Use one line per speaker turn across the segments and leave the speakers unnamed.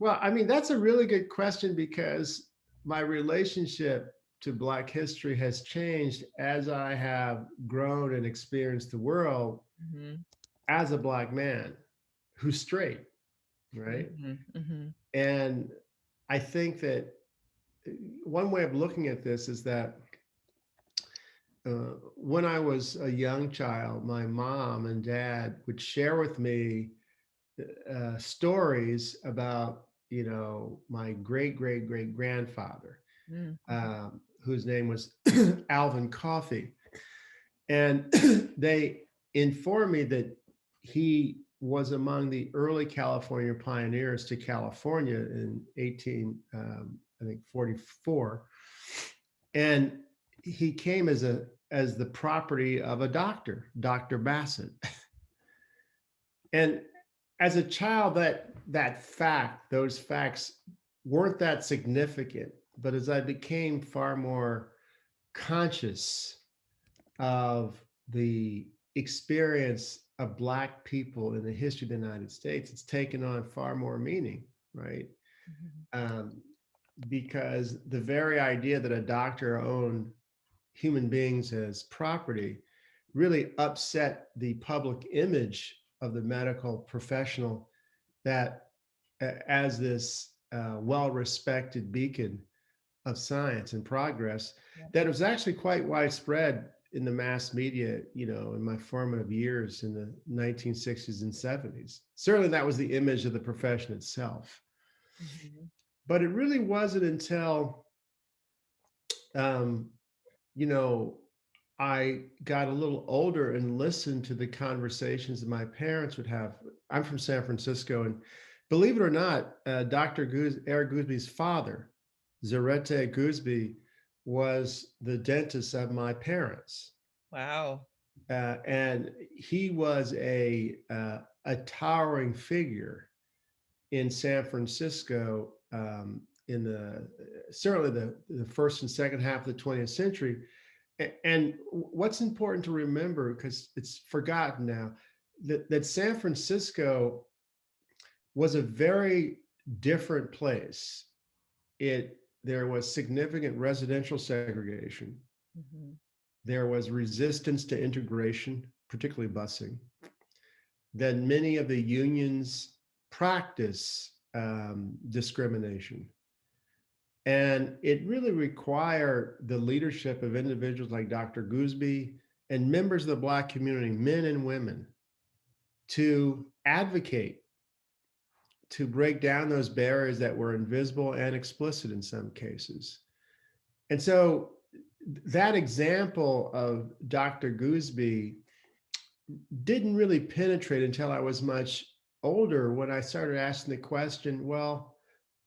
Well, I mean, that's a really good question because my relationship to Black history has changed as I have grown and experienced the world
Hmm.
as a Black man who's straight, right?
Hmm. Hmm.
And I think that one way of looking at this is that when I was a young child, my mom and dad would share with me stories about, my great great great grandfather,
Hmm.
whose name was Alvin Coffey, and they informed me that he was among the early California pioneers to California in 18, I think 44, and he came as the property of a doctor, Dr. Bassett. And as a child, those facts weren't that significant. But as I became far more conscious of the experience of Black people in the history of the United States, it's taken on far more meaning, right?
Hmm.
Um, because the very idea that a doctor owned human beings as property really upset the public image of the medical professional that as this well-respected beacon of science and progress
Yep.
that was actually quite widespread in the mass media, in my formative years in the 1960s and 70s. Certainly that was the image of the profession itself.
Hmm.
But it really wasn't until um, you know, I got a little older and listened to the conversations that my parents would have. I'm from San Francisco, and believe it or not, Eric Goosby's father, Zarete Goosby, was the dentist of my parents,
Wow.
and he was a towering figure in San Francisco in the certainly the first and second half of the 20th century. And what's important to remember, because it's forgotten now, that San Francisco was a very different place. There was significant residential segregation.
Hmm.
There was resistance to integration, particularly busing. Then many of the unions practice discrimination. And it really required the leadership of individuals like Dr. Goosby and members of the Black community, men and women, to advocate to break down those barriers that were invisible and explicit in some cases. And so that example of Dr. Goosby didn't really penetrate until I was much older when I started asking the question, well,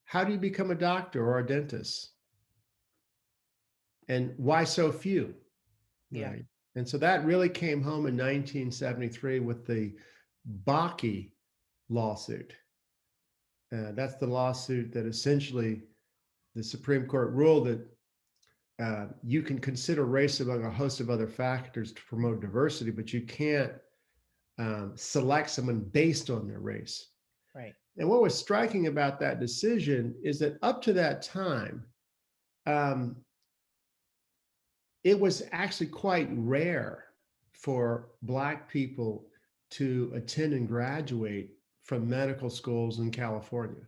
how do you become a doctor or a dentist? And why so few?
Yeah.
Right. And so that really came home in 1973 with the Bakke lawsuit. That's the lawsuit that essentially the Supreme Court ruled that you can consider race among a host of other factors to promote diversity, but you can't select someone based on their race.
Right.
And what was striking about that decision is that up to that time, um, it was actually quite rare for Black people to attend and graduate from medical schools in California.